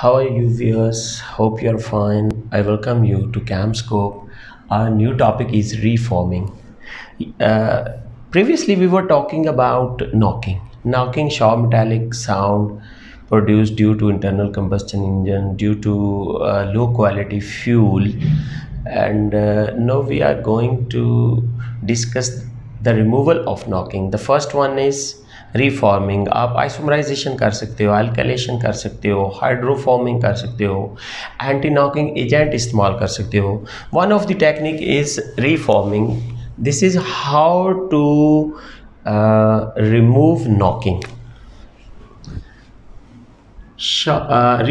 How are you, viewers? Hope you're fine. I welcome you to Camscope. Our new topic is reforming. Uh, Previously, we were talking about knocking. Knocking, sharp metallic sound produced due to internal combustion engine, due to low quality fuel. And now we are going to discuss the removal of knocking. The first one is रीफॉर्मिंग. आप isomerisation कर सकते हो, alkylation कर सकते हो, हाइड्रोफॉर्मिंग कर सकते हो, एंटी नॉकिंग एजेंट इस्तेमाल कर सकते हो. One of the technique is reforming. This is how to remove knocking.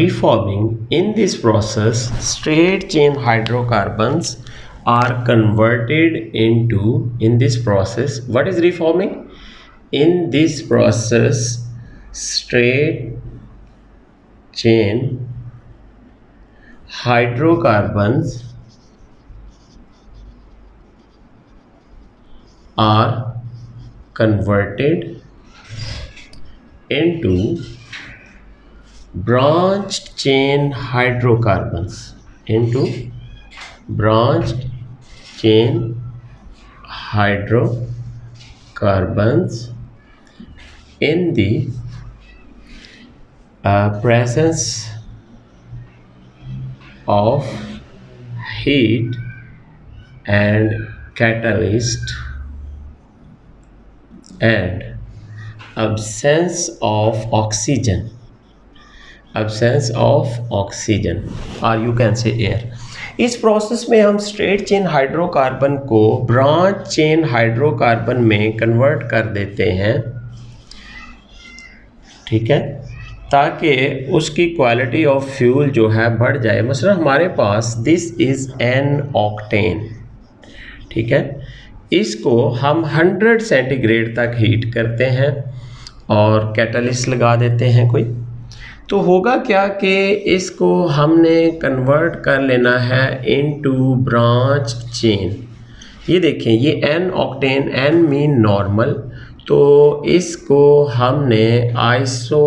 Reforming, in this process straight chain hydrocarbons are converted into, in this process, what is reforming? In this process straight chain hydrocarbons are converted into branched chain hydrocarbons, into branched chain hydrocarbons in the presence of heat and catalyst and absence of oxygen, or you can say air. इस process में हम straight chain hydrocarbon को branch chain hydrocarbon में convert कर देते हैं, ठीक है, ताकि उसकी क्वालिटी ऑफ फ्यूल जो है बढ़ जाए. मसलन हमारे पास दिस इज़ एन ऑक्टेन, ठीक है, इसको हम 100 सेंटीग्रेड तक हीट करते हैं और कैटलिस्ट लगा देते हैं कोई. तो होगा क्या कि इसको हमने कन्वर्ट कर लेना है इनटू ब्रांच चेन. ये देखें, ये n octane, n mean normal, तो इसको हमने आइसो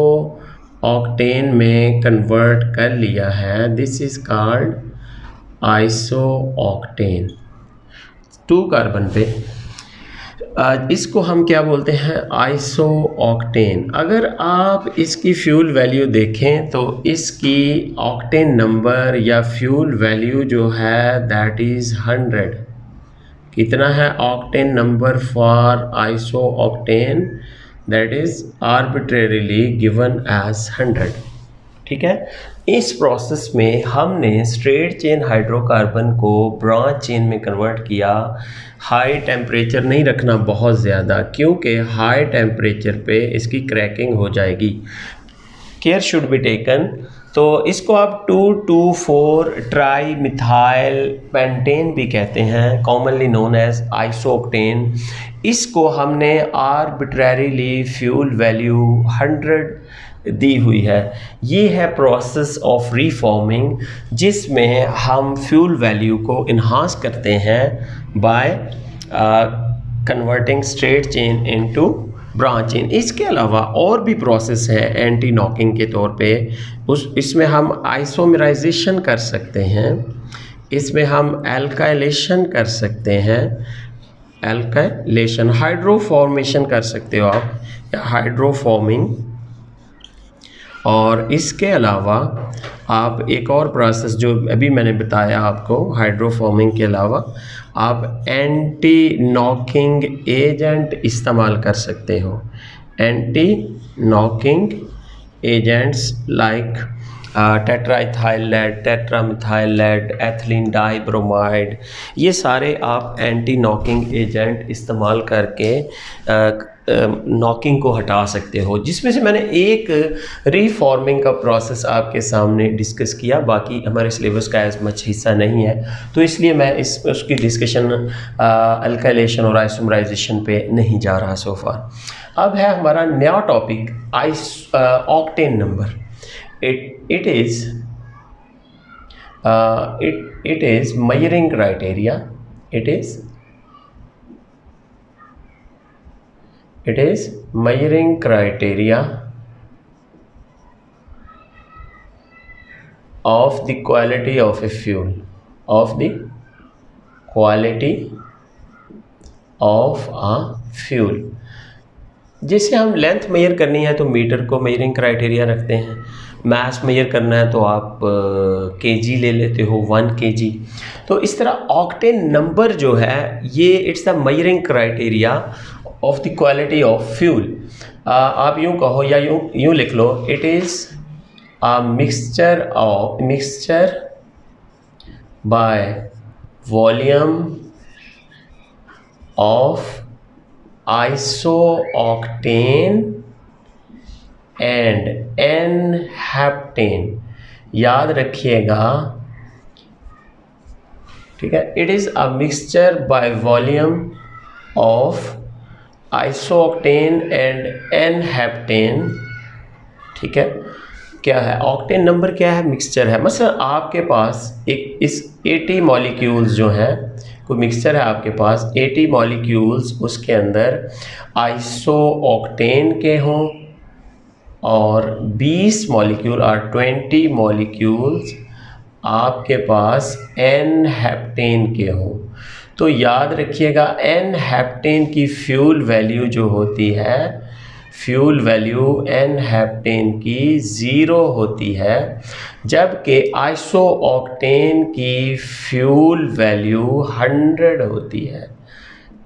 ऑक्टेन में कन्वर्ट कर लिया है. This is called iso octane. 2 carbon पे इसको हम क्या बोलते हैं? Iso octane. अगर आप इसकी फ्यूल वैल्यू देखें तो इसकी ऑक्टेन नंबर या फ्यूल वैल्यू जो है दैट इज़ 100. कितना है octane number for iso octane? That is arbitrarily given as 100, ठीक है. इस प्रोसेस में हमने स्ट्रेट चेन हाइड्रोकार्बन को ब्रांच चेन में कन्वर्ट किया. हाई टेम्परेचर नहीं रखना बहुत ज़्यादा, क्योंकि हाई टेम्परेचर पे इसकी क्रैकिंग हो जाएगी. Care should be taken. तो इसको आप 2,2,4 ट्राई मिथाइल पेंटेन भी कहते हैं, कॉमनली नोन एज आइसोक्टेन. इसको हमने आर्बिट्रेरीली फ्यूल वैल्यू 100 दी हुई है. ये है प्रोसेस ऑफ रीफॉर्मिंग, जिसमें हम फ्यूल वैल्यू को इन्हांस करते हैं by converting straight chain into branch chain. इसके अलावा और भी प्रोसेस है एंटी नॉकिंग के तौर पे. इसमें हम आइसोमराइजेशन कर सकते हैं, इसमें हम एल्काइलेशन कर सकते हैं, एल्काइलेशन, हाइड्रोफॉर्मेशन कर सकते हो आप, या हाइड्रोफॉर्मिंग. और इसके अलावा आप एक और प्रोसेस जो अभी मैंने बताया आपको, हाइड्रोफॉर्मिंग के अलावा आप एंटी नॉकिंग एजेंट इस्तेमाल कर सकते हो. Anti knocking agents like tetraethyl lead, tetramethyl lead, ethylene dibromide, ये सारे आप एंटी नॉकिंग एजेंट इस्तेमाल करके नॉकिंग को हटा सकते हो. जिसमें से मैंने एक रीफॉर्मिंग का प्रोसेस आपके सामने डिस्कस किया, बाकी हमारे सिलेबस का एज मच हिस्सा नहीं है, तो इसलिए मैं उसकी डिस्कशन अल्काइलेशन और आइसोमराइजेशन पे नहीं जा रहा सो फार. अब है हमारा नया topic octane number. it is measuring criteria. It is measuring criteria of the quality of a fuel, of the quality of a fuel। जैसे हम लेंथ मेजर करनी है तो मीटर को मेजरिंग क्राइटेरिया रखते हैं, मास मेजर करना है तो आप केजी ले लेते हो 1 kg। तो इस तरह ऑक्टेन नंबर जो है ये it's the measuring criteria of the quality of fuel. आप यूँ कहो या यूँ लिख लो, it is a mixture by volume of isooctane and n heptane. याद रखिएगा, ठीक है, it is a mixture by volume of isooctane and n heptane. ठीक है, क्या है ऑक्टेन नंबर, क्या है मिक्सचर है। मतलब आपके पास एक इस 80 मॉलिक्यूल्स जो हैं, कोई मिक्सचर है आपके पास 80 मॉलिक्यूल्स, उसके अंदर आइसोऑक्टेन के हों और 20 मॉलिक्यूल और 20 मॉलिक्यूल्स आपके पास एन-हेप्टेन के हों। तो याद रखिएगा एन-हेप्टेन की फ्यूल वैल्यू जो होती है, फ्यूल वैल्यू एन-हेप्टेन की 0 होती है, जबकि आइसोऑक्टेन की फ्यूल वैल्यू 100 होती है।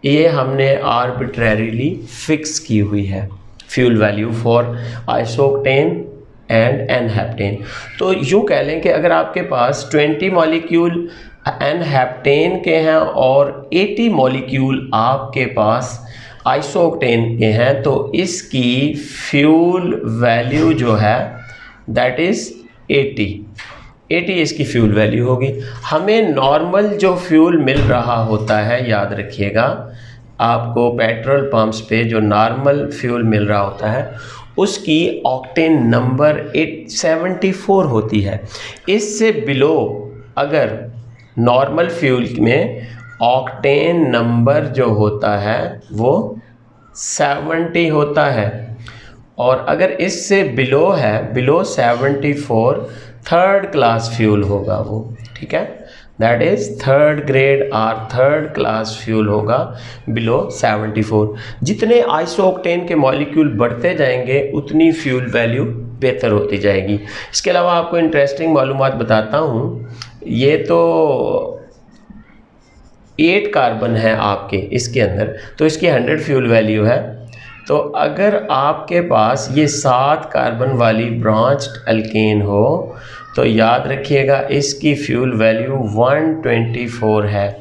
ये हमने आर्बिट्रेरीली फिक्स की हुई है fuel value for isooctane and n-heptane. तो यूँ कह लें कि अगर आपके पास 20 मॉलिक्यूल एन-हेप्टेन के हैं और 80 मॉलिक्यूल आपके पास आइसोऑक्टेन के हैं, तो इसकी फ्यूल वैल्यू जो है दैट इज़ 80 इसकी फ्यूल वैल्यू होगी। हमें नॉर्मल जो फ्यूल मिल रहा होता है, याद रखिएगा आपको पेट्रोल पंप्स पे जो नॉर्मल फ्यूल मिल रहा होता है उसकी ऑक्टेन नंबर 874 होती है। इससे बिलो अगर नॉर्मल फ्यूल में ऑक्टेन नंबर जो होता है वो 70 होता है, और अगर इससे बिलो है, बिलो 74, थर्ड क्लास फ्यूल होगा वो। ठीक है, दैट इज़ थर्ड ग्रेड और थर्ड क्लास फ्यूल होगा बिलो 74। जितने आइसोऑक्टेन के मॉलिक्यूल बढ़ते जाएंगे उतनी फ्यूल वैल्यू बेहतर होती जाएगी। इसके अलावा आपको इंटरेस्टिंग मालूमात बताता हूँ। ये तो 8 कार्बन है आपके इसके अंदर, तो इसकी 100 फ्यूल वैल्यू है। तो अगर आपके पास ये 7 कार्बन वाली ब्रांच्ड अल्केन हो तो याद रखिएगा इसकी फ्यूल वैल्यू 124 है।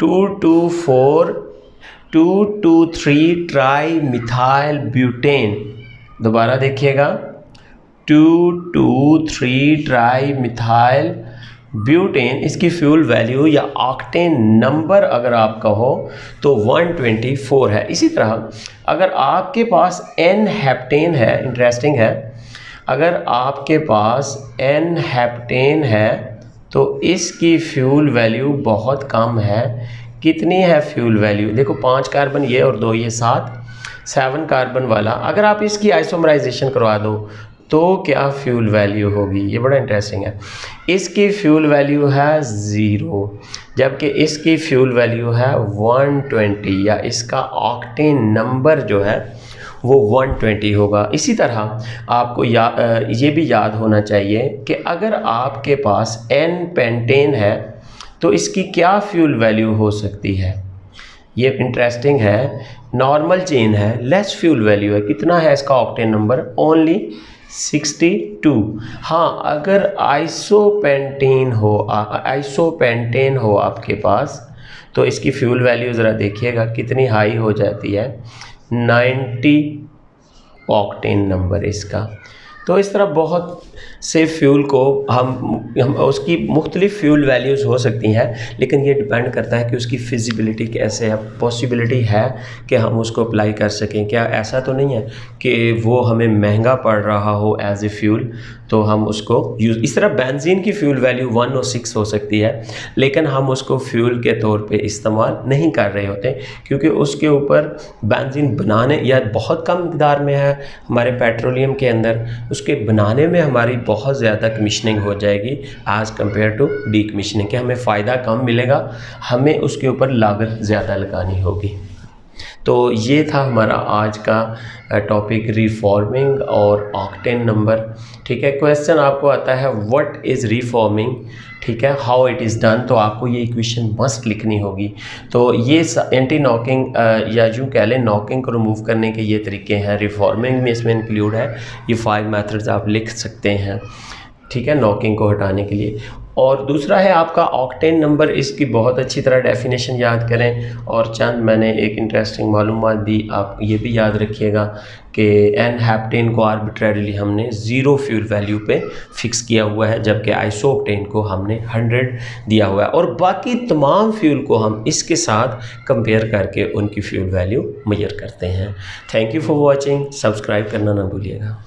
223 ट्राई मिथाइल ब्यूटेन, दोबारा देखिएगा 223 ट्राई मिथाइल ब्यूटेन, इसकी फ्यूल वैल्यू या ऑक्टेन नंबर अगर आप कहो तो 124 है। इसी तरह अगर आपके पास एन-हेप्टेन है, इंटरेस्टिंग है, अगर आपके पास एन-हेप्टेन है तो इसकी फ्यूल वैल्यू बहुत कम है। कितनी है फ्यूल वैल्यू, देखो 5 कार्बन ये और 2 ये 7 कार्बन वाला, अगर आप इसकी आइसोमराइजेशन करवा दो तो क्या फ्यूल वैल्यू होगी, ये बड़ा इंटरेस्टिंग है। इसकी फ्यूल वैल्यू है 0, जबकि इसकी फ्यूल वैल्यू है 120, या इसका ऑक्टेन नंबर जो है वो 120 होगा। इसी तरह आपको ये भी याद होना चाहिए कि अगर आपके पास एन-पेंटेन है तो इसकी क्या फ्यूल वैल्यू हो सकती है। ये इंटरेस्टिंग है, नॉर्मल चेन है, लेस फ्यूल वैल्यू है। कितना है इसका ऑक्टेन नंबर, ओनली 62। हाँ, अगर आइसोपेंटेन हो आपके पास तो इसकी फ्यूल वैल्यू ज़रा देखिएगा कितनी हाई हो जाती है, 90 ऑक्टेन नंबर इसका। तो इस तरह बहुत से फ्यूल को हम उसकी मुख्तलिफ फ्यूल वैल्यूज़ हो सकती हैं, लेकिन ये डिपेंड करता है कि उसकी फिजिबिलिटी कैसे है, पॉसिबिलिटी है कि हम उसको अप्लाई कर सकें। क्या ऐसा तो नहीं है कि वो हमें महंगा पड़ रहा हो एज ए फ्यूल तो हम उसको यूज़, इस तरह बेंजीन की फ्यूल वैल्यू 106 हो सकती है, लेकिन हम उसको फ्यूल के तौर पे इस्तेमाल नहीं कर रहे होते क्योंकि उसके ऊपर बेंजीन बनाने या बहुत कम मकदार में है हमारे पेट्रोलियम के अंदर, उसके बनाने में हमारी बहुत ज़्यादा कमीशनिंग हो जाएगी as compare to decommissioning, कि हमें फ़ायदा कम मिलेगा, हमें उसके ऊपर लागत ज़्यादा लगानी होगी। तो ये था हमारा आज का टॉपिक रीफॉर्मिंग और ऑक्टेन नंबर। ठीक है, क्वेश्चन आपको आता है व्हाट इज़ रीफॉर्मिंग, ठीक है, हाउ इट इज़ डन, तो आपको ये इक्वेशन मस्ट लिखनी होगी। तो ये एंटी नॉकिंग या यूँ कह लें नॉकिंग को रिमूव करने के ये तरीके हैं, रिफॉर्मिंग में इसमें इंक्लूड है। ये 5 मेथड्स आप लिख सकते हैं, ठीक है, नॉकिंग को हटाने के लिए। और दूसरा है आपका ऑक्टेन नंबर, इसकी बहुत अच्छी तरह डेफिनेशन याद करें। और चंद मैंने एक इंटरेस्टिंग मालूमात दी, आप ये भी याद रखिएगा कि एन हेप्टेन को आर्बिट्रेरीली हमने 0 फ्यूल वैल्यू पे फिक्स किया हुआ है, जबकि आइसोक्टेन को हमने 100 दिया हुआ है, और बाकी तमाम फ्यूल को हम इसके साथ कंपेयर करके उनकी फ्यूल वैल्यू मेजर करते हैं। Thank you for watching, subscribe करना ना भूलिएगा।